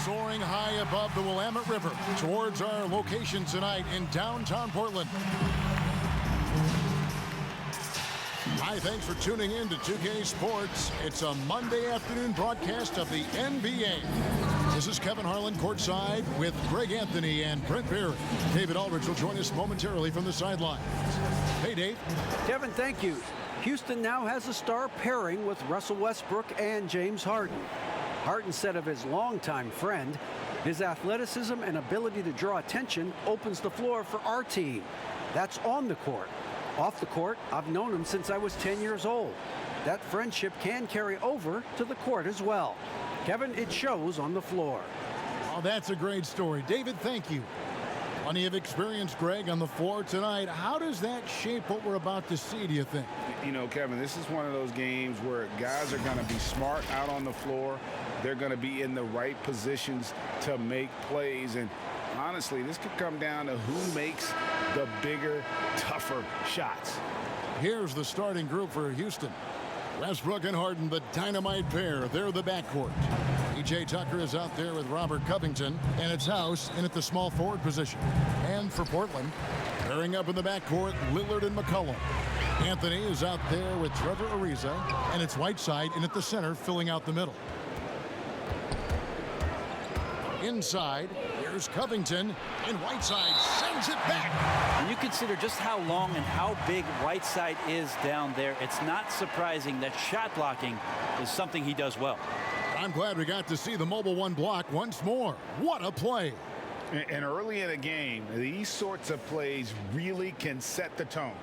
soaring high above the Willamette River towards our location tonight in downtown Portland. Hi, thanks for tuning in to 2K Sports. It's a Monday afternoon broadcast of the NBA. This is Kevin Harlan courtside with Greg Anthony and Brent Barry. David Aldridge will join us momentarily from the sidelines. Hey, Dave. Kevin, thank you. Houston now has a star pairing with Russell Westbrook and James Harden. Harden said of his longtime friend, his athleticism and ability to draw attention opens the floor for our team. That's on the court. Off the court, I've known him since I was 10 years old. That friendship can carry over to the court as well. Kevin, it shows on the floor. Oh, that's a great story. David, thank you. Plenty of experience, Greg, on the floor tonight. How does that shape what we're about to see, do you think? You know, Kevin, this is one of those games where guys are going to be smart out on the floor. They're going to be in the right positions to make plays. And honestly, this could come down to who makes the bigger, tougher shots. Here's the starting group for Houston. Westbrook and Harden, the dynamite pair. They're the backcourt. P.J. Tucker is out there with Robert Covington, and it's House in at the small forward position. And for Portland, pairing up in the backcourt, Lillard and McCollum. Anthony is out there with Trevor Ariza, and it's Whiteside in at the center, filling out the middle. Inside, here's Covington, and Whiteside sends it back. When you consider just how long and how big Whiteside is down there, it's not surprising that shot blocking is something he does well. I'm glad we got to see the mobile one block once more. What a play. And early in a game, these sorts of plays really can set the tone.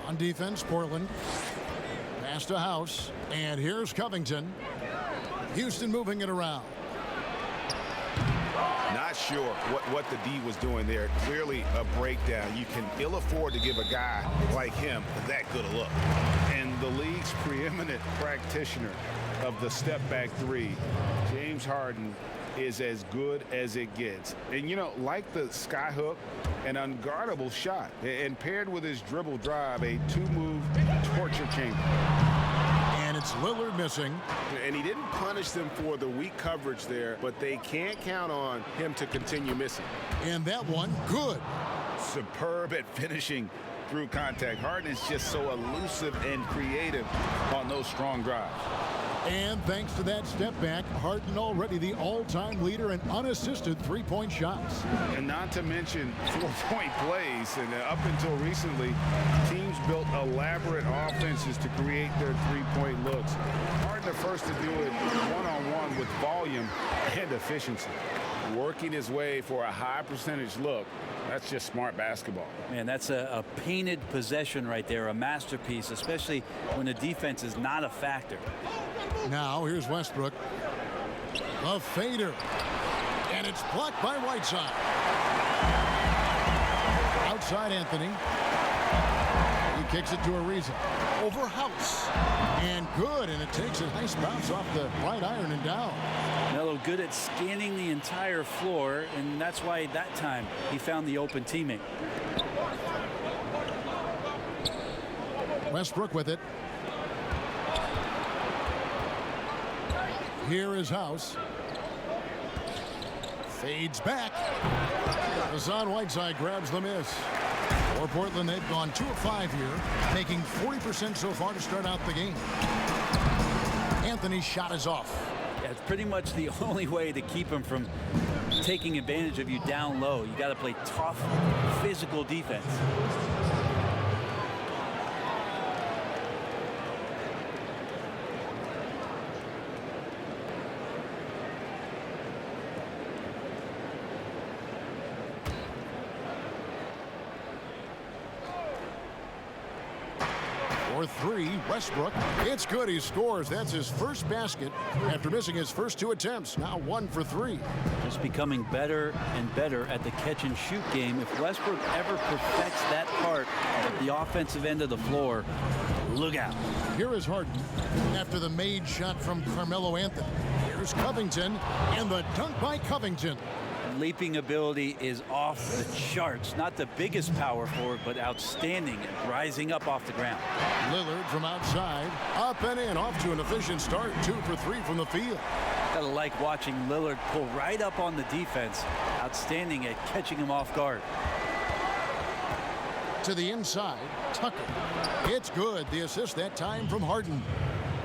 On defense, Portland. Pass to House. And here's Covington. Houston moving it around. Not sure what the D was doing there. Clearly a breakdown. You can ill afford to give a guy like him that good a look. And the league's preeminent practitioner of the step-back three, James Harden, is as good as it gets. And, you know, like the skyhook, an unguardable shot. And paired with his dribble drive, a two-move torture chamber. And it's Lillard missing. And he didn't punish them for the weak coverage there, but they can't count on him to continue missing. And that one, good. Superb at finishing through contact. Harden is just so elusive and creative on those strong drives. And thanks to that step back, Harden already the all-time leader in unassisted three-point shots. And not to mention four-point plays. And up until recently, teams built elaborate offenses to create their three-point looks. Harden the first to do it one-on-one with volume and efficiency. Working his way for a high percentage look. That's just smart basketball. Man, that's a painted possession right there, a masterpiece, especially when the defense is not a factor. Now here's Westbrook. A fader. And it's blocked by Whiteside. Outside Anthony. He kicks it to Ariza. Over House. And good. And it takes a nice bounce off the right iron and down. Melo good at scanning the entire floor, and that's why that time he found the open teammate. Westbrook with it. Here is House. Fades back. Hassan Whiteside grabs the miss. For Portland, they've gone 2 of 5 here, making 40% so far to start out the game. Anthony's shot is off. Yeah, it's pretty much the only way to keep him from taking advantage of you down low. You got to play tough, physical defense. For 3, Westbrook. It's good. He scores. That's his first basket after missing his first 2 attempts. Now 1 for 3. Just becoming better and better at the catch and shoot game. If Westbrook ever perfects that part of the offensive end of the floor, look out. Here is Harden after the made shot from Carmelo Anthony. Here's Covington, and the dunk by Covington. leaping ability is off the charts. Not the biggest power forward, but outstanding and rising up off the ground. Lillard from outside, up and in, off to an efficient start. 2 for 3 from the field. Gotta like watching Lillard pull right up on the defense. Outstanding at catching him off guard. To the inside, Tucker. It's good. The assist that time from Harden.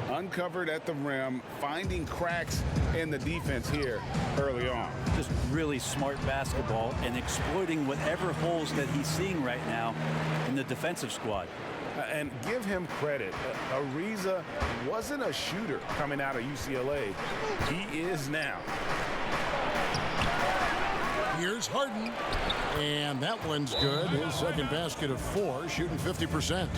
Uncovered at the rim, finding cracks in the defense here early on. Just really smart basketball and exploiting whatever holes that he's seeing right now in the defensive squad. And give him credit. Ariza wasn't a shooter coming out of UCLA. He is now. Here's Harden. And that one's good. His second basket of 4, shooting 50%.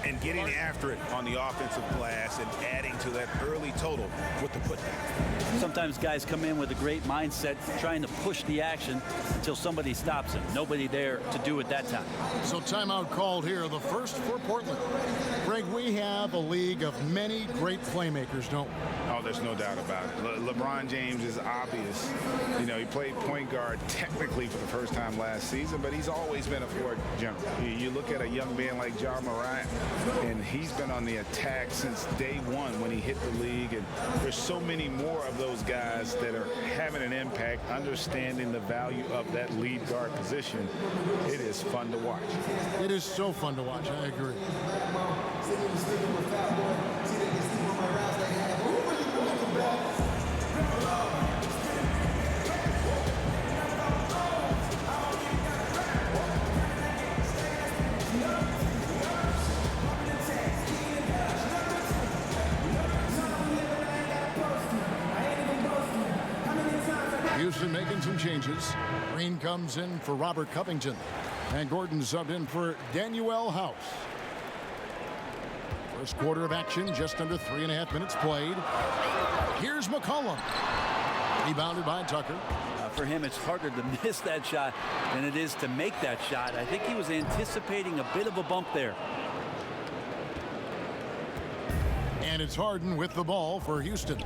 And getting after it on the offensive glass and adding to that early total with the putback. Sometimes guys come in with a great mindset, trying to push the action until somebody stops him. Nobody there to do it that time. So timeout called here, the first for Portland. Greg, we have a league of many great playmakers, don't we? Oh, there's no doubt about it. LeBron James is obvious. You know, he played point guard technically for the first time last season, but he's always been a floor general. You look at a young man like Ja Morant, and he's been on the attack since day one when he hit the league. And there's so many more of those guys that are having an impact, understanding the value of that lead guard position. It is fun to watch. It is so fun to watch. I agree. Houston making some changes. Green comes in for Robert Covington. And Gordon subbed in for Danuel House. First quarter of action, just under 3.5 minutes played. Here's McCollum. Rebounded by Tucker. For him, it's harder to miss that shot than it is to make that shot. I think he was anticipating a bit of a bump there. And it's Harden with the ball for Houston.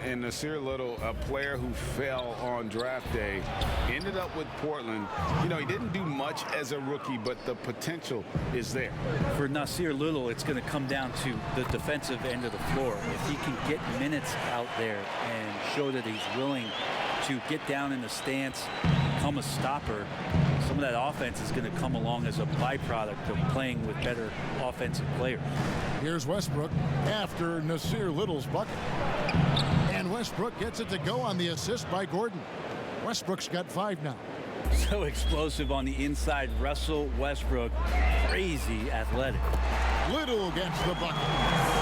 And Nasir Little, a player who fell on draft day, ended up with Portland. You know, he didn't do much as a rookie, but the potential is there. For Nasir Little, it's going to come down to the defensive end of the floor. If he can get minutes out there and show that he's willing to get down in the stance, become a stopper, some of that offense is going to come along as a byproduct of playing with better offensive players. Here's Westbrook after Nasir Little's bucket. And Westbrook gets it to go on the assist by Gordon. Westbrook's got 5 now. So explosive on the inside. Russell Westbrook, crazy athletic. Little gets the bucket.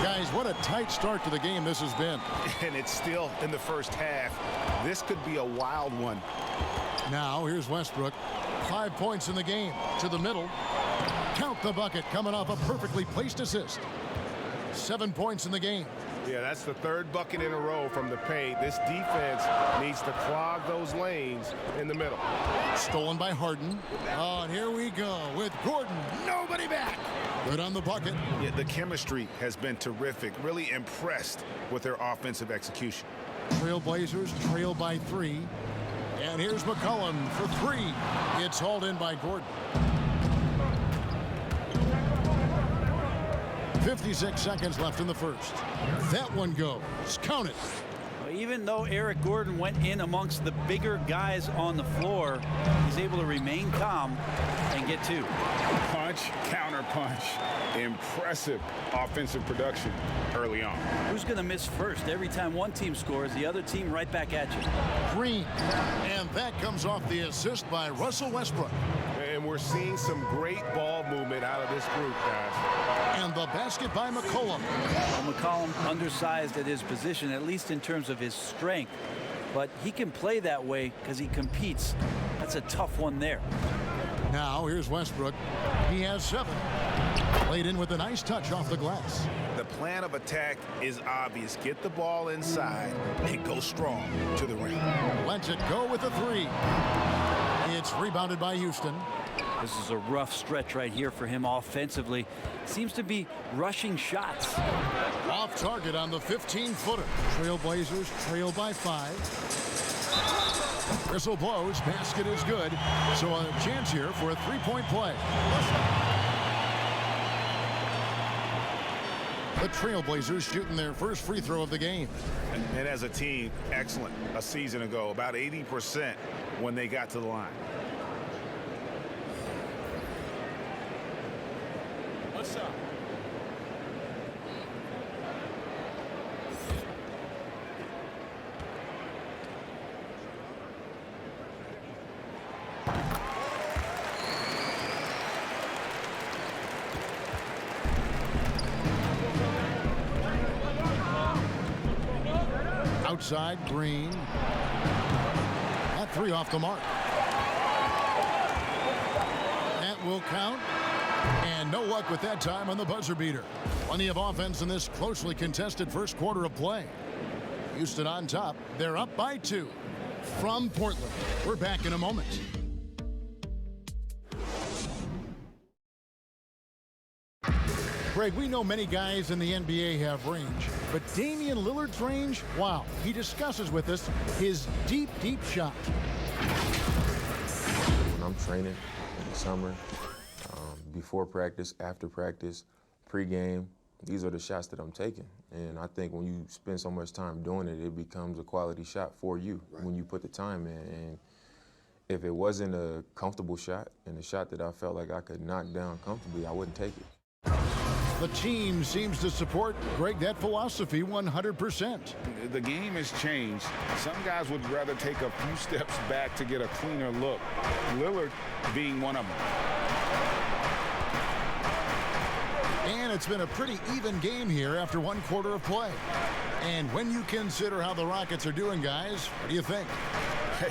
Guys, what a tight start to the game this has been. And it's still in the first half. This could be a wild one. Now here's Westbrook. 5 points in the game. To the middle. Count the bucket coming off a perfectly placed assist. 7 points in the game. Yeah, that's the 3rd bucket in a row from the paint. This defense needs to clog those lanes in the middle. Stolen by Harden. Oh, and here we go with Gordon. Nobody back. Good on the bucket. Yeah, the chemistry has been terrific. Really impressed with their offensive execution. Trailblazers trail by 3. And here's McCollum for 3. It's hauled in by Gordon. 56 seconds left in the first. That one goes. Count it. Even though Eric Gordon went in amongst the bigger guys on the floor, he's able to remain calm and get 2. Punch, counter punch. Impressive offensive production early on. Who's going to miss first? Every time one team scores, the other team right back at you. Green. And that comes off the assist by Russell Westbrook. And we're seeing some great ball movement out of this group, guys. And the basket by McCollum. Well, McCollum undersized at his position, at least in terms of his strength. But he can play that way because he competes. That's a tough one there. Now here's Westbrook. He has 7. Played in with a nice touch off the glass. The plan of attack is obvious. Get the ball inside and go strong to the rim. Lets it go with a 3. It's rebounded by Houston. This is a rough stretch right here for him offensively. Seems to be rushing shots. Off target on the 15-footer. Trailblazers trail by 5. Whistle blows, basket is good. So a chance here for a three-point play. The Trailblazers shooting their first free throw of the game. And as a team, excellent a season ago, about 80% when they got to the line. What's up? Outside, Green. That three off the mark. That will count. And no luck with that time on the buzzer beater. Plenty of offense in this closely contested first quarter of play. Houston on top. They're up by 2 from Portland. We're back in a moment. Greg, we know many guys in the NBA have range, but Damian Lillard's range, wow. He discusses with us his deep, deep shot. When I'm training in the summer, before practice, after practice, pregame, these are the shots that I'm taking. And I think when you spend so much time doing it, it becomes a quality shot for you when you put the time in. And if it wasn't a comfortable shot and a shot that I felt like I could knock down comfortably, I wouldn't take it. The team seems to support, Greg, that philosophy 100%. The game has changed. Some guys would rather take a few steps back to get a cleaner look. Lillard being one of them. And it's been a pretty even game here after one quarter of play. And when you consider how the Rockets are doing, guys, what do you think? Hey,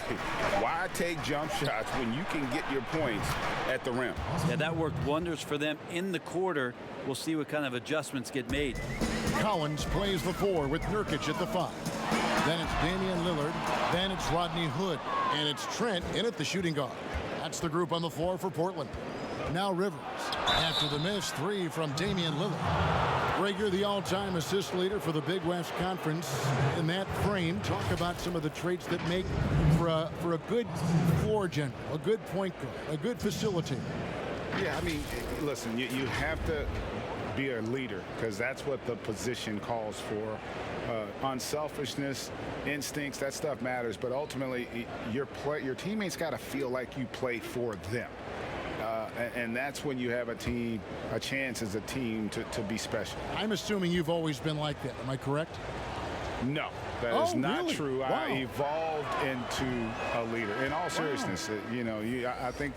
why take jump shots when you can get your points at the rim? Yeah, that worked wonders for them in the quarter. We'll see what kind of adjustments get made. Collins plays the 4 with Nurkic at the 5. Then it's Damian Lillard. Then it's Rodney Hood. And it's Trent in at the shooting guard. That's the group on the floor for Portland. Now Rivers. After the missed 3 from Damian Lillard. Greg, you're the all-time assist leader for the Big West Conference. In that frame, talk about some of the traits that make for a good floor general, a good point guard, a good facilitator. Yeah, I mean, listen, you have to be a leader because that's what the position calls for. Unselfishness, instincts, that stuff matters. But ultimately, your teammates got to feel like you play for them. And that's when you have a chance as a team to be special. I'm assuming you've always been like that. Am I correct? No, that is not really? true. Wow. I evolved into a leader. In all seriousness, I think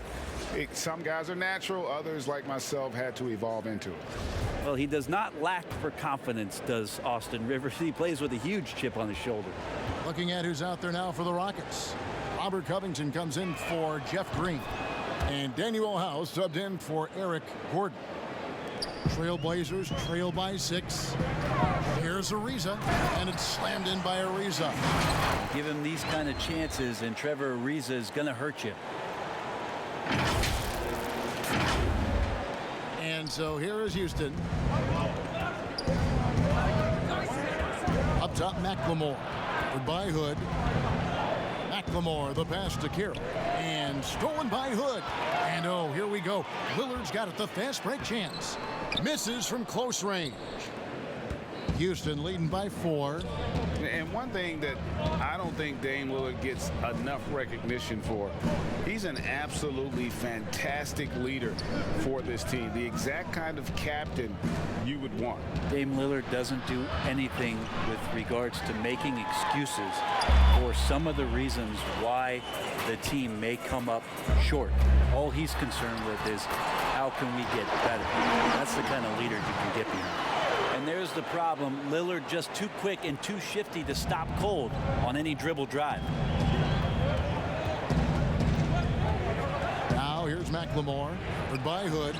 some guys are natural. Others, like myself, had to evolve into it. Well, he does not lack for confidence, does Austin Rivers. He plays with a huge chip on his shoulder. Looking at who's out there now for the Rockets. Robert Covington comes in for Jeff Green. And Daniel House subbed in for Eric Gordon. Trailblazers trail by 6. Here's Ariza, and it's slammed in by Ariza. Give him these kind of chances, and Trevor Ariza is going to hurt you. And so here is Houston. Up top, McLemore. By Hood. McLemore, the pass to Carroll. And stolen by Hood. And oh, here we go. Lillard's got it, the fast break chance. Misses from close range. Houston leading by 4. And one thing that I don't think Dame Lillard gets enough recognition for, he's an absolutely fantastic leader for this team. The exact kind of captain you would want. Dame Lillard doesn't do anything with regards to making excuses for some of the reasons why the team may come up short. All he's concerned with is how can we get better. That's the kind of leader you can get behind. And there's the problem. Lillard just too quick and too shifty to stop cold on any dribble drive. Now here's McLemore. By Hood.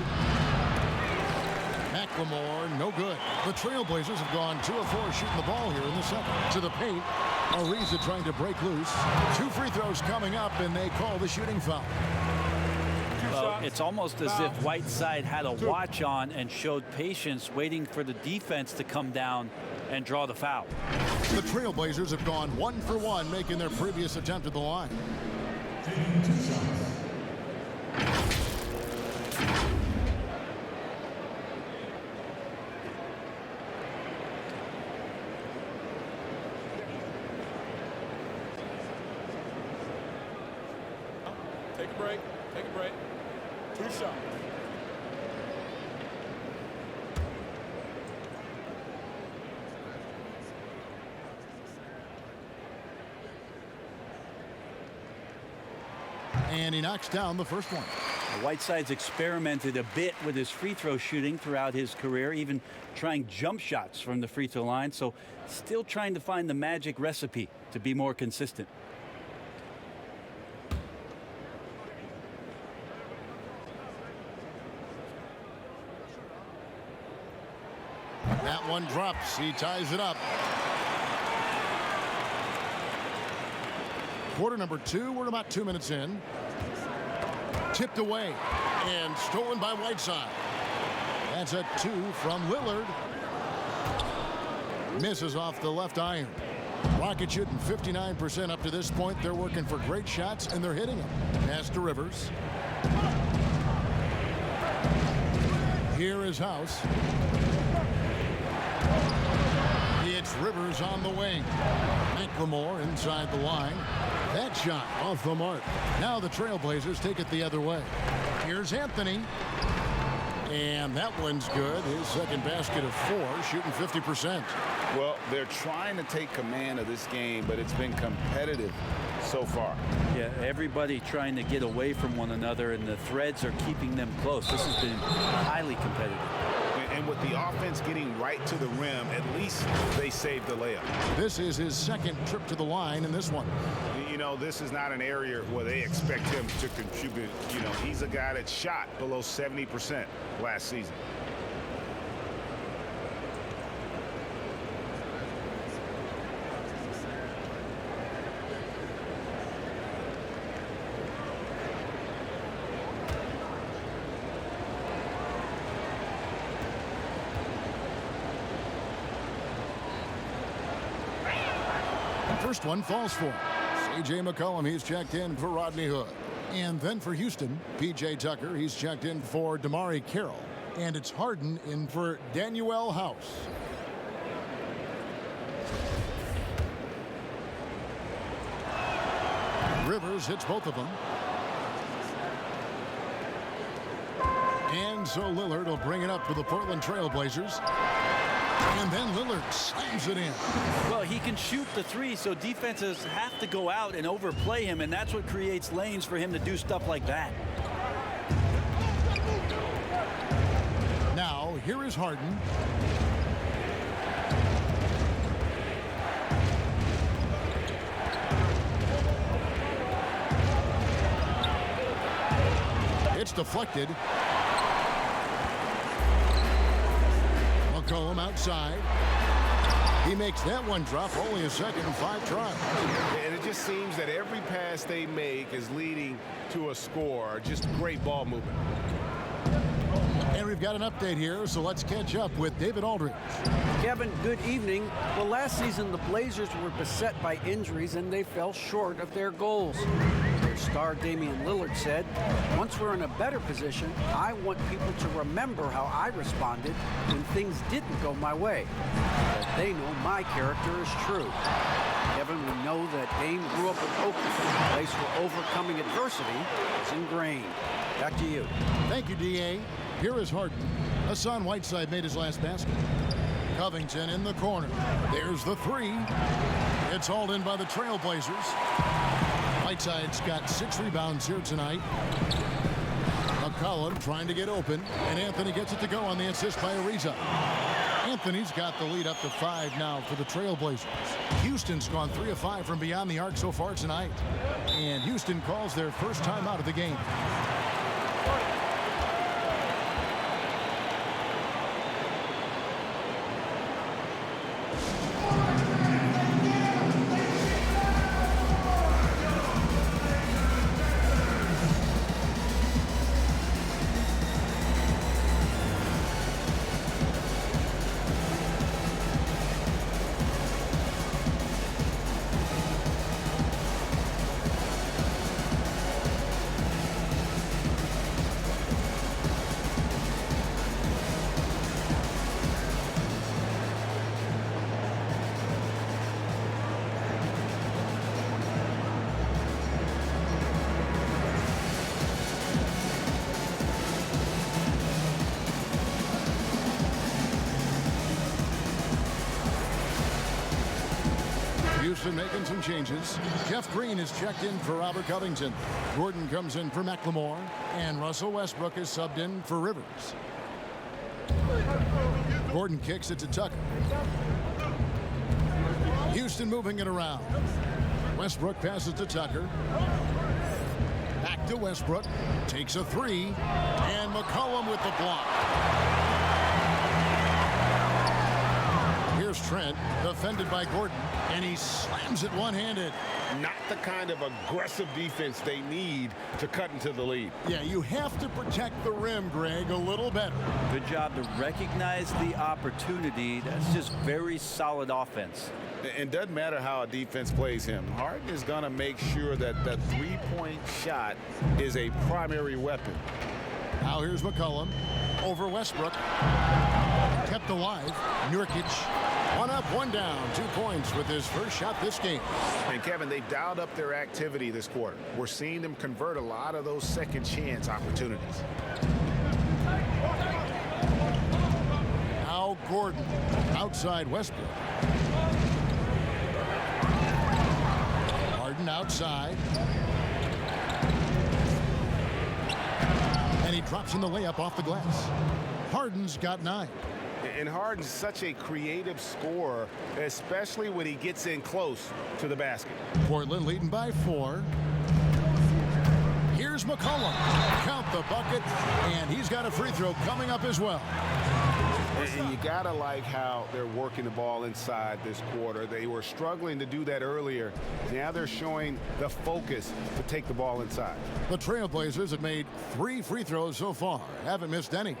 McLemore, no good. The Trailblazers have gone 2 of 4 shooting the ball here in the second. To the paint. Ariza trying to break loose. 2 free throws coming up, and they call the shooting foul. Well, it's almost as if Whiteside had a watch on and showed patience, waiting for the defense to come down and draw the foul. The Trailblazers have gone 1 for 1, making their previous attempt at the line. Take a break. Take a break. 2 shots. And he knocks down the first one. Whiteside's experimented a bit with his free throw shooting throughout his career, even trying jump shots from the free throw line. So still trying to find the magic recipe to be more consistent. That one drops. He ties it up. Quarter number 2. We're about 2 minutes in. Tipped away and stolen by Whiteside. That's a 2 from Lillard. Misses off the left iron. Rockets shooting 59% up to this point. They're working for great shots and they're hitting them. Pass to Rivers. Here is House. It's Rivers on the wing. McLemore inside the line. That shot off the mark. Now the Trailblazers take it the other way. Here's Anthony. And that one's good. His second basket of 4, shooting 50%. Well, they're trying to take command of this game, but it's been competitive so far. Yeah, everybody trying to get away from one another, and the threads are keeping them close. This has been highly competitive. And with the offense getting right to the rim, at least they saved the layup. This is his second trip to the line in this one. You know, this is not an area where they expect him to contribute. You know, he's a guy that shot below 70% last season. First one falls for him. C.J. McCollum, he's checked in for Rodney Hood. And then for Houston, P.J. Tucker, he's checked in for Damari Carroll. And it's Harden in for Danuel House. Rivers hits both of them. And so Lillard will bring it up for the Portland Trailblazers. And then Lillard slams it in. Well, he can shoot the 3, so defenses have to go out and overplay him, and that's what creates lanes for him to do stuff like that. Now, here is Harden. It's deflected. McCollum outside. He makes that one drop. Only a second and 5 tries. And it just seems that every pass they make is leading to a score. Just great ball movement. And we've got an update here, so let's catch up with David Aldridge. Kevin, good evening. Well, last season the Blazers were beset by injuries and they fell short of their goals. Their star Damian Lillard said, "Once we're in a better position, I want people to remember how I responded when things didn't go my way. But they know my character is true." Kevin, we know that Dame grew up in Oakland, a place where overcoming adversity is ingrained. Back to you. Thank you, D.A. Here is Harden. Hassan Whiteside made his last basket. Covington in the corner. There's the 3. It's hauled in by the Trailblazers. Whiteside's got 6 rebounds here tonight. McCollum trying to get open, and Anthony gets it to go on the assist by Ariza. Anthony's got the lead up to 5 now for the Trailblazers. Houston's gone 3 of 5 from beyond the arc so far tonight. And Houston calls their first time out of the game. Houston making some changes. Jeff Green is checked in for Robert Covington. Gordon comes in for McLemore. And Russell Westbrook is subbed in for Rivers. Gordon kicks it to Tucker. Houston moving it around. Westbrook passes to Tucker. Back to Westbrook. Takes a three. And McCollum with the block. Here's Trent, defended by Gordon, and he slams it one-handed. Not the kind of aggressive defense they need to cut into the lead. Yeah, you have to protect the rim, Greg, a little better. Good job to recognize the opportunity. That's just very solid offense. And doesn't matter how a defense plays him. Harden is going to make sure that that three-point shot is a primary weapon. Now here's McCollum over Westbrook. Kept alive. Nurkic. One up, one down. 2 points with his first shot this game. And Kevin, they've dialed up their activity this quarter. We're seeing them convert a lot of those second chance opportunities. Now Gordon outside Westbrook. Harden outside. And he drops in the layup off the glass. Harden's got 9. And Harden's such a creative scorer, especially when he gets in close to the basket. Portland leading by 4. Here's McCollum. Count the bucket, and he's got a free throw coming up as well. And you gotta like how they're working the ball inside this quarter. They were struggling to do that earlier. Now they're showing the focus to take the ball inside. The Trailblazers have made 3 free throws so far. Haven't missed any.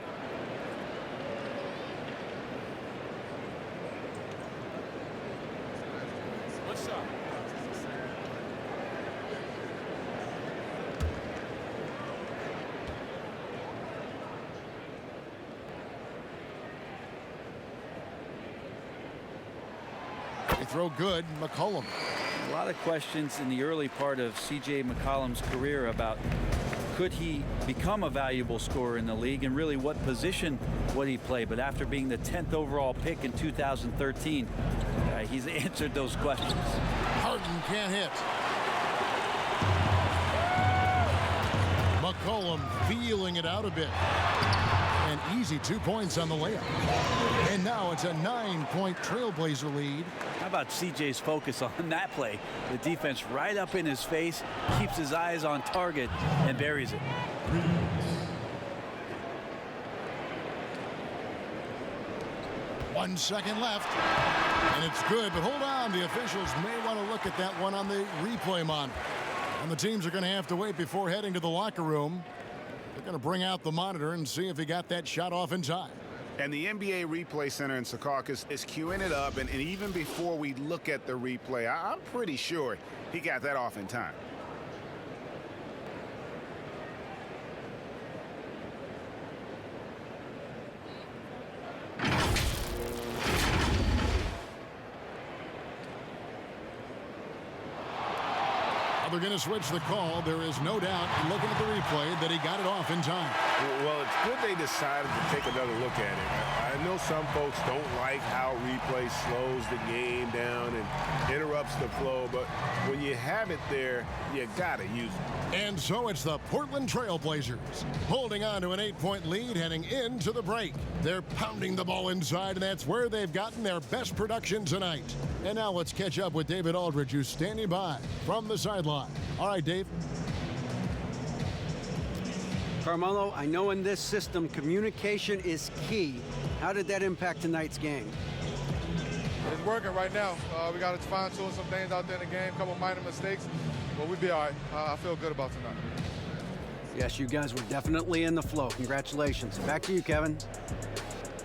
Good shot. They throw good. McCollum. A lot of questions in the early part of C.J. McCollum's career about could he become a valuable scorer in the league and really what position would he play. But after being the 10th overall pick in 2013, he's answered those questions. Harden can't hit. McCollum feeling it out a bit. An easy 2 points on the layup. And now it's a 9-point Trailblazer lead. How about CJ's focus on that play? The defense right up in his face, keeps his eyes on target, and buries it. One second left. And it's good, but hold on. The officials may want to look at that one on the replay monitor. And the teams are going to have to wait before heading to the locker room. They're going to bring out the monitor and see if he got that shot off in time. And the NBA Replay Center in Secaucus is queuing it up. And even before we look at the replay, I'm pretty sure he got that off in time. They're going to switch the call. There is no doubt, looking at the replay, that he got it off in time. Well, it's good they decided to take another look at it. I know some folks don't like how replay slows the game down and interrupts the flow, but when you have it there, you got to use it. And so it's the Portland Trailblazers holding on to an 8-point lead heading into the break. They're pounding the ball inside, and that's where they've gotten their best production tonight. And now let's catch up with David Aldridge, who's standing by from the sideline. All right, Dave. Carmelo, I know in this system communication is key. How did that impact tonight's game? It's working right now. We got to fine-tune some things out there in the game, a couple minor mistakes, but we'll be all right. I feel good about tonight. Yes, you guys were definitely in the flow. Congratulations. Back to you, Kevin.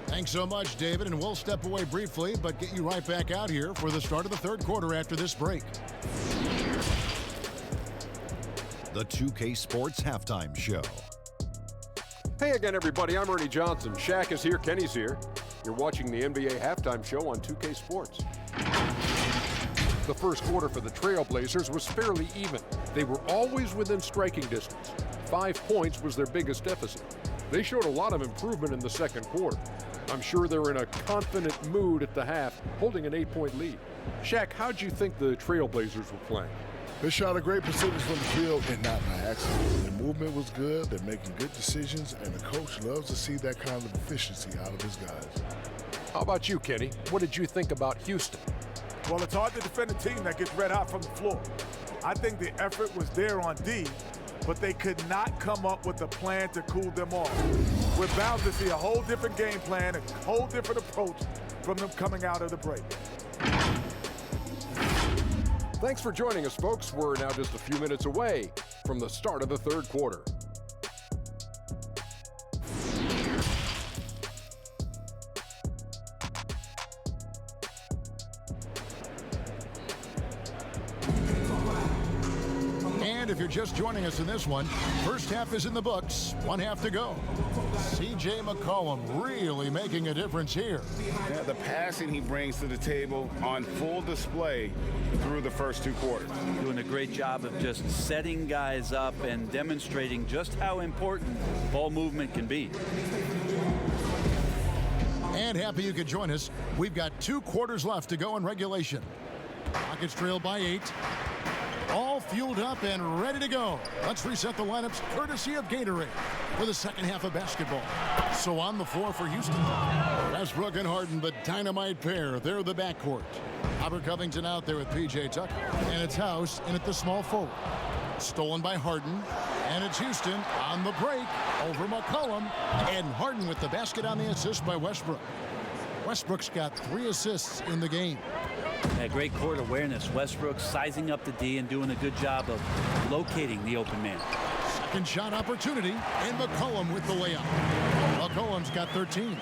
Thanks so much, David, and we'll step away briefly, but get you right back out here for the start of the third quarter after this break. The 2K Sports Halftime Show. Hey again, everybody. I'm Ernie Johnson. Shaq is here. Kenny's here. You're watching the NBA Halftime Show on 2K Sports. The first quarter for the Trailblazers was fairly even. They were always within striking distance. 5 points was their biggest deficit. They showed a lot of improvement in the second quarter. I'm sure they're in a confident mood at the half, holding an 8-point lead. Shaq, how'd you think the Trailblazers were playing? They shot a great percentage from the field and not by accident. Their movement was good, they're making good decisions, and the coach loves to see that kind of efficiency out of his guys. How about you, Kenny? What did you think about Houston? Well, it's hard to defend a team that gets red hot from the floor. I think the effort was there on D, but they could not come up with a plan to cool them off. We're bound to see a whole different game plan, a whole different approach from them coming out of the break. Thanks for joining us, folks. We're now just a few minutes away from the start of the third quarter. And if you're just joining us in this one, first half is in the books, one half to go. C.J. McCollum really making a difference here. Yeah, the passing he brings to the table on full display through the first two quarters. Doing a great job of just setting guys up and demonstrating just how important ball movement can be. And happy you could join us. We've got 2 quarters left to go in regulation. Rockets trail by 8. All fueled up and ready to go. Let's reset the lineups courtesy of Gatorade for the second half of basketball. So on the floor for Houston, Westbrook and Harden, the dynamite pair. They're the backcourt. Robert Covington out there with P.J. Tucker. And it's House in at the small forward. Stolen by Harden. And it's Houston on the break over McCollum. And Harden with the basket on the assist by Westbrook. Westbrook's got 3 assists in the game. That great court awareness. Westbrook sizing up the D and doing a good job of locating the open man. Second shot opportunity, and McCollum with the layup. McCollum's got 13.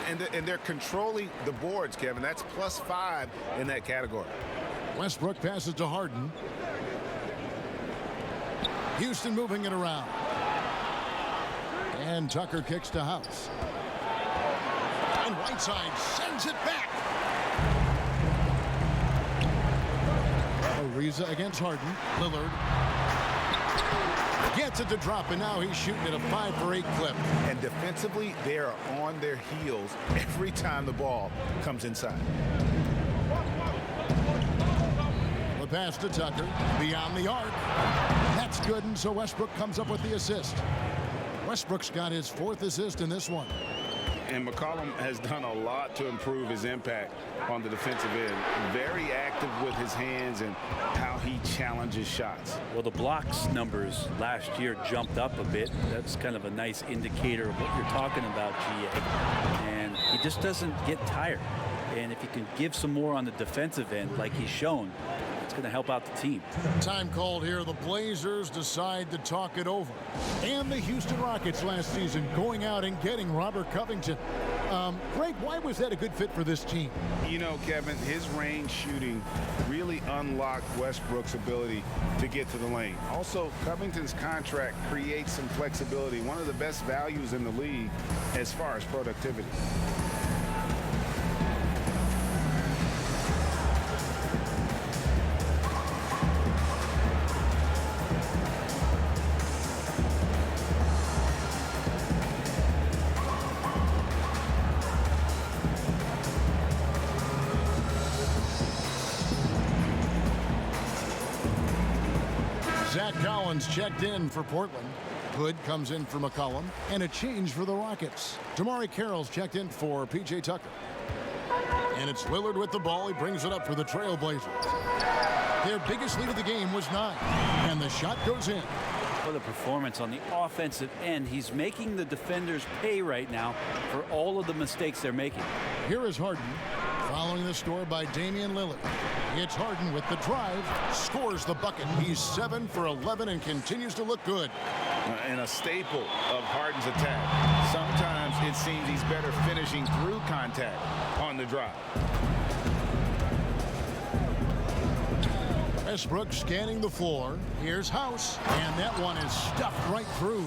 And they're controlling the boards, Kevin. That's +5 in that category. Westbrook passes to Harden. Houston moving it around. And Tucker kicks to House. And Whiteside sends it back. Ariza against Harden. Lillard gets it to drop, and now he's shooting at a 5-for-8 clip. And defensively, they are on their heels every time the ball comes inside. The pass to Tucker, beyond the arc. That's good, and so Westbrook comes up with the assist. Westbrook's got his 4th assist in this one. And McCollum has done a lot to improve his impact on the defensive end. Very active with his hands and how he challenges shots. Well, the blocks numbers last year jumped up a bit. That's kind of a nice indicator of what you're talking about, GA. And he just doesn't get tired. And if he can give some more on the defensive end like he's shown, it's going to help out the team. Time called here. The Blazers decide to talk it over. And the Houston Rockets last season going out and getting Robert Covington. Greg, why was that a good fit for this team? You know, Kevin, his range shooting really unlocked Westbrook's ability to get to the lane. Also, Covington's contract creates some flexibility. One of the best values in the league as far as productivity. Zach Collins checked in for Portland. Hood comes in for McCollum, and a change for the Rockets. Damari Carroll's checked in for P.J. Tucker. And it's Lillard with the ball. He brings it up for the Trailblazers. Their biggest lead of the game was 9, and the shot goes in. What a performance on the offensive end. He's making the defenders pay right now for all of the mistakes they're making. Here is Harden, following the score by Damian Lillard. It's Harden with the drive, scores the bucket. He's 7 for 11 and continues to look good. And a staple of Harden's attack. Sometimes it seems he's better finishing through contact on the drive. Westbrook scanning the floor. Here's House, and that one is stuffed right through.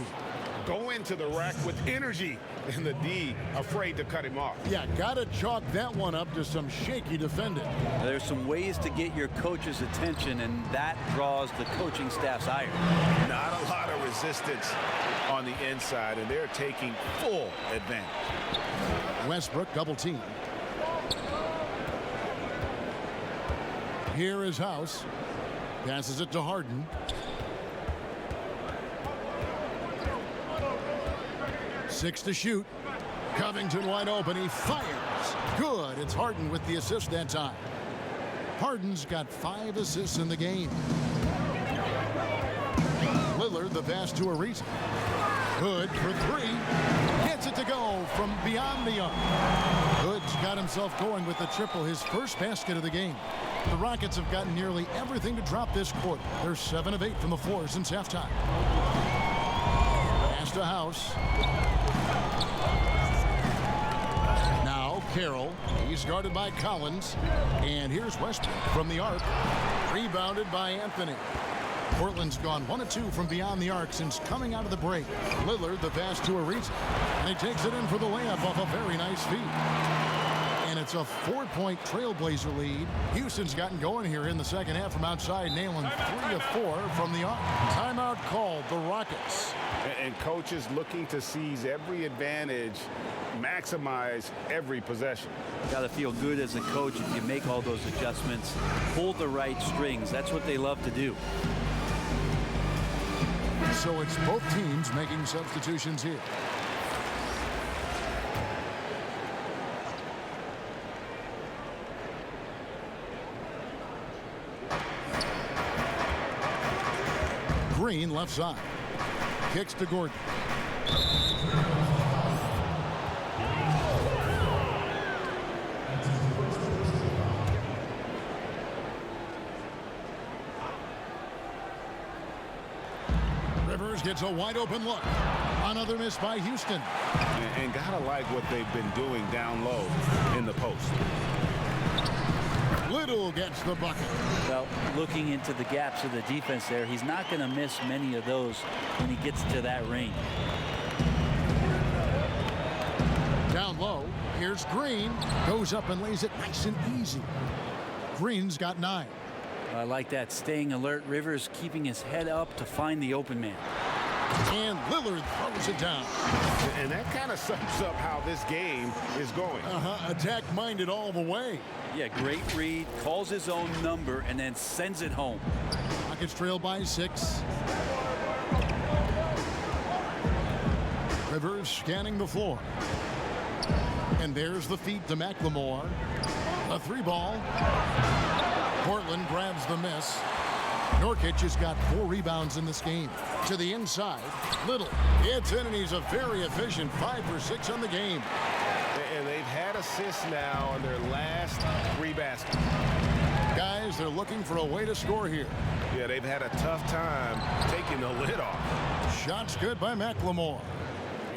Go into the rack with energy, and the D afraid to cut him off. Yeah, gotta chalk that one up to some shaky defending. There's some ways to get your coach's attention, and that draws the coaching staff's ire. Not a lot of resistance on the inside, and they're taking full advantage. Westbrook double team. Here is House. Passes it to Harden. Six to shoot. Covington wide open. He fires. Good. It's Harden with the assist that time. Harden's got 5 assists in the game. Lillard, the pass to Ariza. Hood for 3. Gets it to go from beyond the arc. Hood's got himself going with the triple, his first basket of the game. The Rockets have gotten nearly everything to drop this quarter. They're 7 of 8 from the floor since halftime. Pass to House. Now Carroll. He's guarded by Collins. And here's Westbrook from the arc. Rebounded by Anthony. Portland's gone 1 of 2 from beyond the arc since coming out of the break. Lillard, the pass to Ariza. And he takes it in for the layup off a very nice feed. And it's a 4-point Trailblazer lead. Houston's gotten going here in the second half from outside, nailing 3 of 4 from the arc. Timeout called, the Rockets. And coaches looking to seize every advantage, maximize every possession. Got to feel good as a coach if you make all those adjustments. Pull the right strings. That's what they love to do. So it's both teams making substitutions here. Green left side. Kicks to Gordon. Rivers gets a wide open look. Another miss by Houston. And gotta like what they've been doing down low in the post. Little gets the bucket. Well, looking into the gaps of the defense there, he's not going to miss many of those when he gets to that range. Down low, here's Green. Goes up and lays it nice and easy. Green's got 9. I like that, staying alert. Rivers keeping his head up to find the open man. And Lillard throws it down. And that kind of sums up how this game is going. Attack-minded all the way. Yeah, great read, calls his own number, and then sends it home. Rockets trail by 6. Rivers scanning the floor. And there's the feed to McLemore. A 3-ball. Portland grabs the miss. Nurkic has got 4 rebounds in this game. To the inside, Little. It's in, and he's a very efficient 5 for 6 on the game. And they've had assists now on their last 3 baskets. Guys, they're looking for a way to score here. Yeah, they've had a tough time taking the lid off. Shots good by McLemore.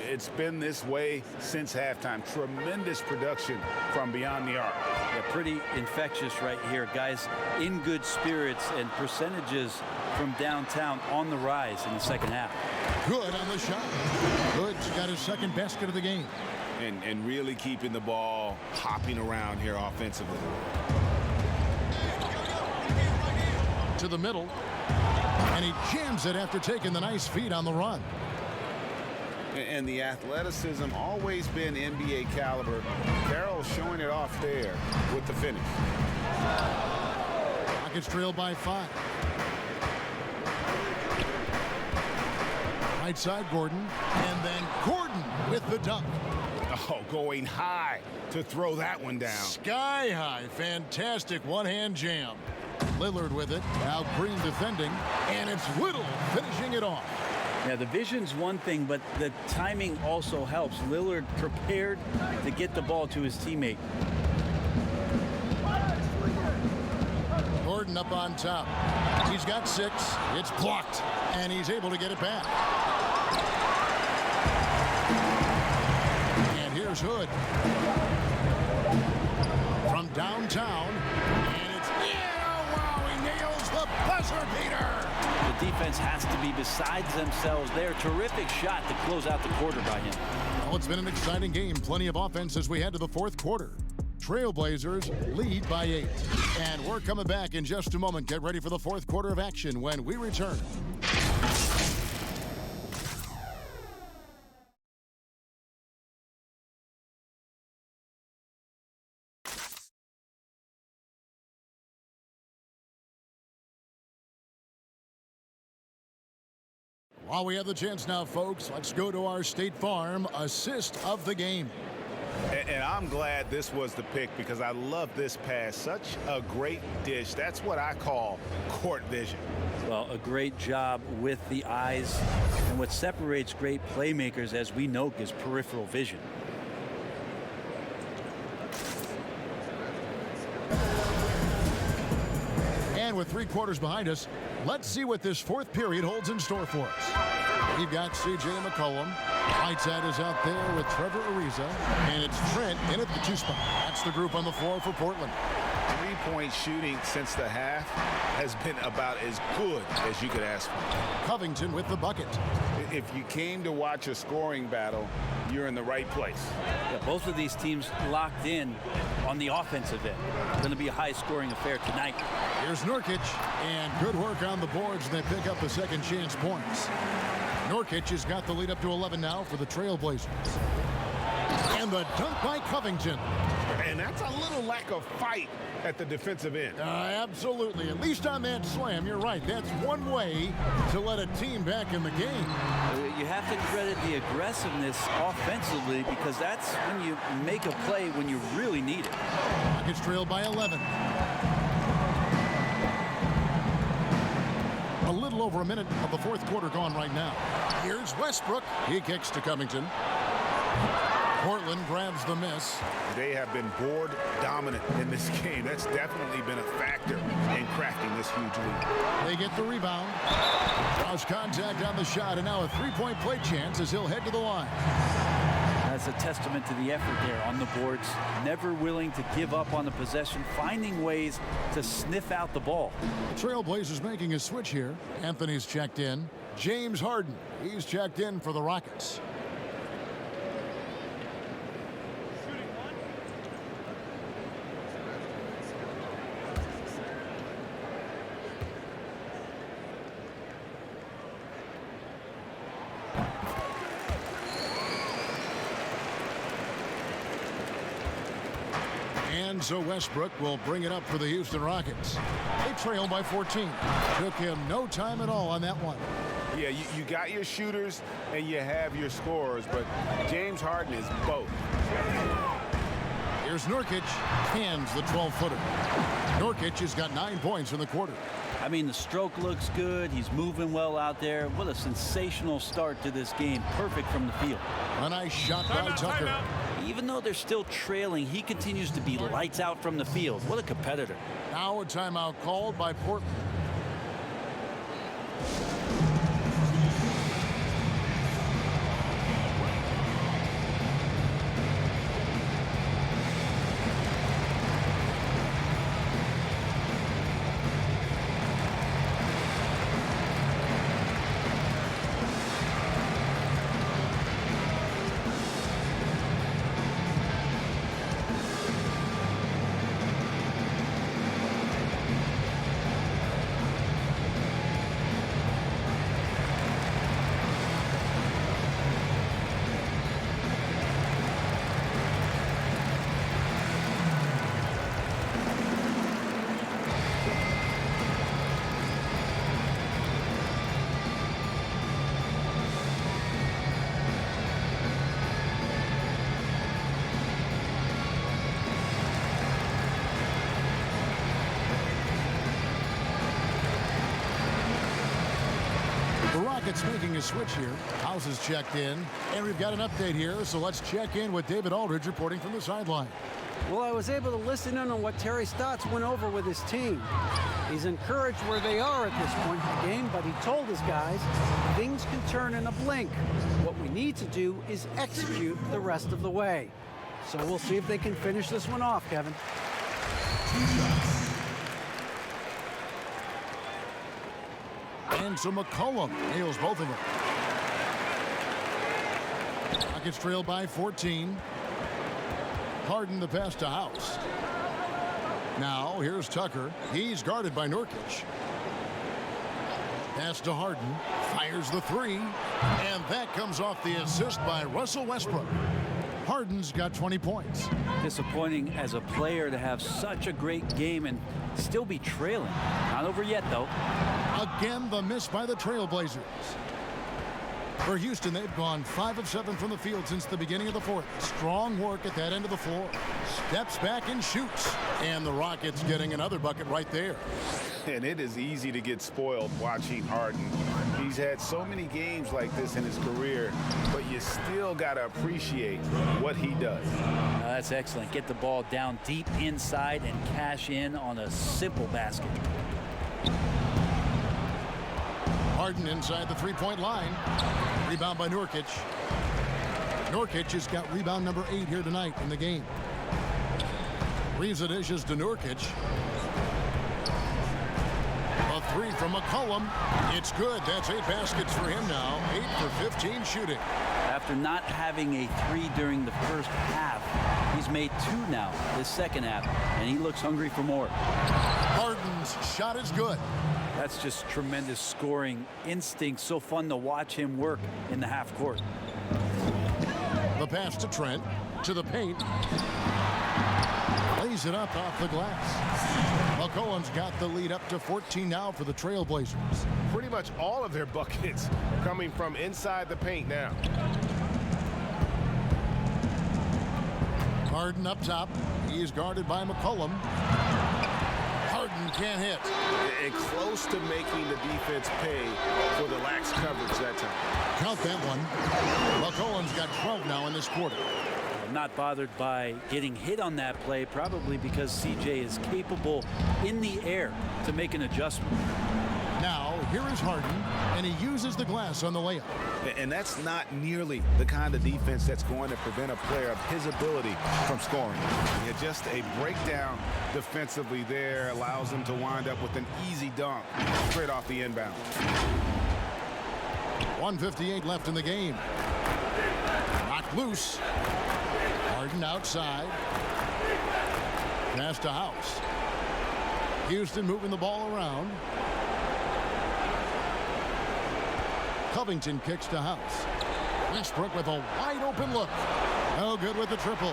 It's been this way since halftime. Tremendous production from beyond the arc. Yeah, pretty infectious right here. Guys in good spirits, and percentages from downtown on the rise in the second half. Good on the shot. Good's got his second basket of the game. And really keeping the ball hopping around here offensively. To the middle. And he jams it after taking the nice feed on the run. And the athleticism always been NBA caliber. Carroll showing it off there with the finish. Rockets trail by 5. Right side, Gordon. And then Gordon with the dunk. Oh, going high to throw that one down. Sky high. Fantastic one-hand jam. Lillard with it. Now Green defending. And it's Little finishing it off. Yeah, the vision's one thing, but the timing also helps. Lillard prepared to get the ball to his teammate. Gordon up on top. He's got 6. It's blocked. And he's able to get it back. And here's Hood. From downtown. And it's, wow, he nails the buzzer beater. The defense has to be besides themselves there. Terrific shot to close out the quarter by him. Well, it's been an exciting game. Plenty of offense as we head to the fourth quarter. Trailblazers lead by 8. And we're coming back in just a moment. Get ready for the fourth quarter of action when we return. While we have the chance now, folks, let's go to our State Farm assist of the game. And I'm glad this was the pick because I love this pass. Such a great dish. That's what I call court vision. Well, a great job with the eyes. And what separates great playmakers, as we know, is peripheral vision. And with 3 quarters behind us, let's see what this 4th period holds in store for us. We've got C.J. McCollum. Whiteside is out there with Trevor Ariza. And it's Trent in at the 2 spot. That's the group on the floor for Portland. 3-point shooting since the half has been about as good as you could ask for. Covington with the bucket. If you came to watch a scoring battle, you're in the right place. Yeah, both of these teams locked in on the offensive end. It's going to be a high-scoring affair tonight. Here's Nurkic, and good work on the boards, and they pick up the second chance points. Nurkic has got the lead up to 11 now for the Trailblazers. And the dunk by Covington. And that's a little lack of fight at the defensive end. Absolutely. At least on that slam, you're right. That's one way to let a team back in the game. You have to credit the aggressiveness offensively because that's when you make a play when you really need it. Rockets trailed by 11. A little over a minute of the 4th quarter gone right now. Here's Westbrook. He kicks to Covington. Portland grabs the miss. They have been board dominant in this game. That's definitely been a factor in crafting this huge lead. They get the rebound. Draws contact on the shot, and now a 3-point play chance as he'll head to the line. That's a testament to the effort there on the boards. Never willing to give up on the possession, finding ways to sniff out the ball. Trailblazers making a switch here. Anthony's checked in. James Harden, he's checked in for the Rockets. And so Westbrook will bring it up for the Houston Rockets. They trail by 14. Took him no time at all on that one. Yeah, you got your shooters and you have your scorers, but James Harden is both. Here's Nurkic, hands the 12-footer. Nurkic has got 9 points in the quarter. I mean, the stroke looks good. He's moving well out there. What a sensational start to this game. Perfect from the field. A nice shot by Tucker. Even though they're still trailing, he continues to be lights out from the field. What a competitor. Now a timeout called by Portland. Rockets making a switch here. House is checked in. And we've got an update here, so let's check in with David Aldridge reporting from the sideline. Well, I was able to listen in on what Terry Stotts went over with his team. He's encouraged where they are at this point in the game, but he told his guys things can turn in a blink. What we need to do is execute the rest of the way. So we'll see if they can finish this one off, Kevin. And so McCollum nails both of them. Rockets trail by 14. Harden the pass to House. Now here's Tucker. He's guarded by Nurkic. Pass to Harden. Fires the three. And that comes off the assist by Russell Westbrook. Harden's got 20 points. Disappointing as a player to have such a great game and still be trailing. Not over yet, though. Again, the miss by the Trailblazers. For Houston, they've gone 5 of 7 from the field since the beginning of the fourth. Strong work at that end of the floor. Steps back and shoots. And the Rockets getting another bucket right there. And it is easy to get spoiled watching Harden. He's had so many games like this in his career, but you still got to appreciate what he does. That's excellent. Get the ball down deep inside and cash in on a simple basket. Harden inside the three-point line. Rebound by Nurkic. Nurkic has got rebound number 8 here tonight in the game. Leaves the dishes to Nurkic. A 3 from McCollum. It's good. That's 8 baskets for him now. 8 for 15 shooting. After not having a 3 during the first half, he's made 2 now this second half, and he looks hungry for more. Harden's shot is good. That's just tremendous scoring instinct. So fun to watch him work in the half court. The pass to Trent. To the paint. Lays it up off the glass. McCollum's got the lead up to 14 now for the Trailblazers. Pretty much all of their buckets coming from inside the paint now. Harden up top. He's guarded by McCollum. Harden can't hit. And close to making the defense pay for the lax coverage that time. Count that one. McCollum's got 12 now in this quarter. I'm not bothered by getting hit on that play, probably because CJ is capable in the air to make an adjustment. Now, here is Harden, and he uses the glass on the layup. And that's not nearly the kind of defense that's going to prevent a player of his ability from scoring. And just a breakdown defensively there allows him to wind up with an easy dunk straight off the inbound. 1:58 left in the game. Knocked loose. Harden outside. Pass to House. Houston moving the ball around. Covington kicks to House. Westbrook with a wide open look. No good with the triple.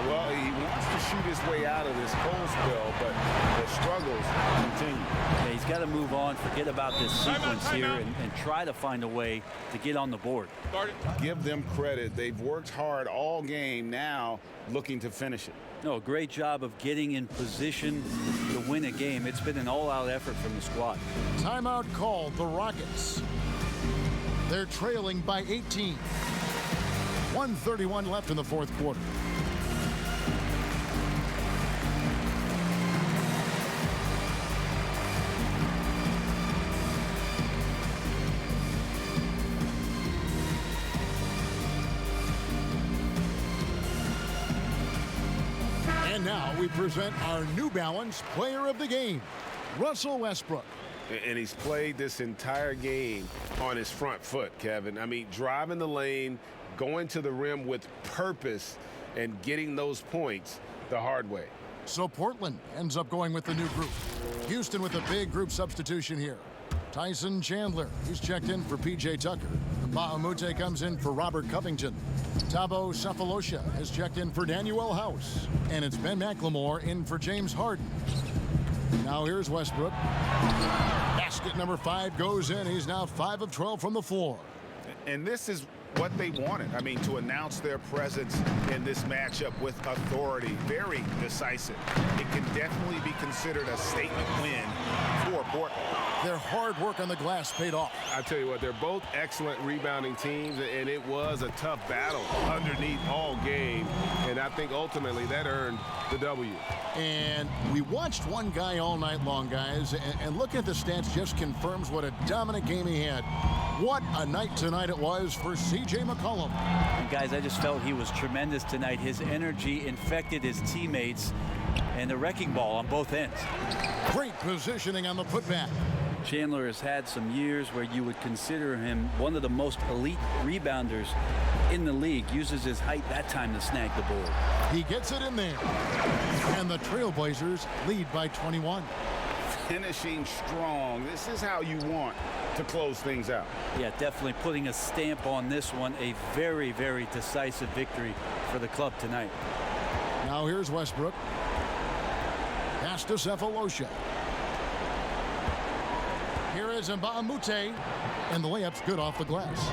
Well, he wants to shoot his way out of this cold spell, but the struggles continue. Yeah, he's got to move on, forget about this sequence here, and try to find a way to get on the board. Give them credit. They've worked hard all game, now looking to finish it. No, great job of getting in position to win a game. It's been an all-out effort from the squad. Timeout called the Rockets. They're trailing by 18. 1:31 left in the fourth quarter. And now we present our New Balance Player of the Game, Russell Westbrook. And he's played this entire game on his front foot, Kevin. I mean, driving the lane, going to the rim with purpose, and getting those points the hard way. So Portland ends up going with the new group. Houston with a big group substitution here. Tyson Chandler, he's checked in for P.J. Tucker. Mahamute comes in for Robert Covington. Thabo Sefolosha has checked in for Danuel House. And it's Ben McLemore in for James Harden. Now here's Westbrook. Basket number 5 goes in. He's now 5 of 12 from the floor. And this is what they wanted. I mean, to announce their presence in this matchup with authority. Very decisive. It can definitely be considered a statement win for Portland. Their hard work on the glass paid off. I tell you what, they're both excellent rebounding teams, and it was a tough battle underneath all game. And I think ultimately that earned the W. And we watched one guy all night long, guys, and looking at the stats just confirms what a dominant game he had. What a night tonight it was for C.J. McCollum. And guys, I just felt he was tremendous tonight. His energy infected his teammates, and the wrecking ball on both ends. Great positioning on the putback. Chandler has had some years where you would consider him one of the most elite rebounders in the league. Uses his height that time to snag the ball. He gets it in there. And the Trailblazers lead by 21. Finishing strong. This is how you want to close things out. Yeah, definitely putting a stamp on this one. A very, very decisive victory for the club tonight. Now here's Westbrook. Pass to Sefolosha. Here is Mbamute. And the layup's good off the glass.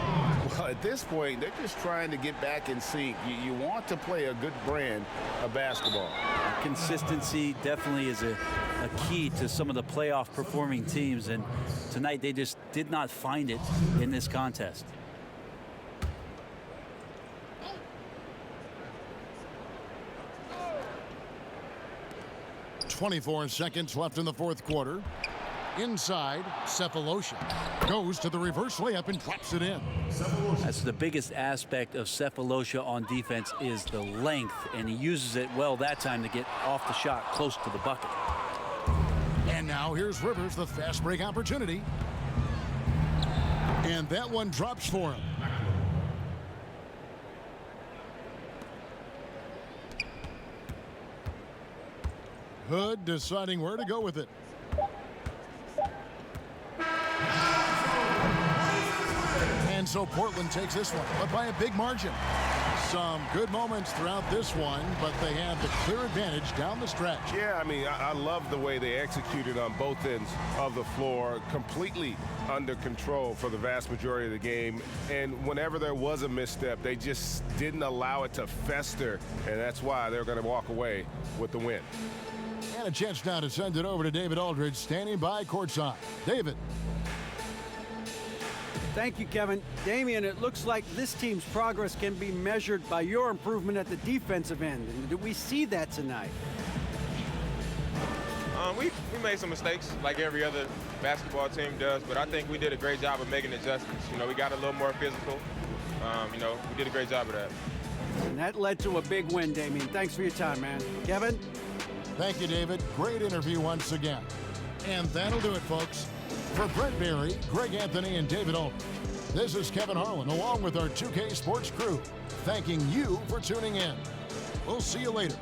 Well, at this point, they're just trying to get back in sync. You want to play a good brand of basketball. Consistency definitely is a key to some of the playoff performing teams, and tonight they just did not find it in this contest. .24 seconds left in the fourth quarter. Inside, Cephalosha goes to the reverse layup and drops it in. That's the biggest aspect of Cephalosha on defense, is the length, and he uses it well that time to get off the shot close to the bucket. And now here's Rivers, the fast break opportunity. And that one drops for him. Hood deciding where to go with it. And so Portland takes this one, but by a big margin. Some good moments throughout this one, but they have the clear advantage down the stretch. Yeah, I mean, I love the way they executed on both ends of the floor, completely under control for the vast majority of the game. And whenever there was a misstep, they just didn't allow it to fester, and that's why they're going to walk away with the win. And a chance now to send it over to David Aldridge, standing by courtside. David. Thank you, Kevin. Damian, it looks like this team's progress can be measured by your improvement at the defensive end. And did we see that tonight? We made some mistakes like every other basketball team does, but I think we did a great job of making adjustments. You know, we got a little more physical. You know, we did a great job of that. And that led to a big win, Damian. Thanks for your time, man. Kevin? Thank you, David. Great interview once again. And that'll do it, folks. For Brent Berry, Greg Anthony, and David Aldridge, this is Kevin Harlan, along with our 2K Sports crew, thanking you for tuning in. We'll see you later.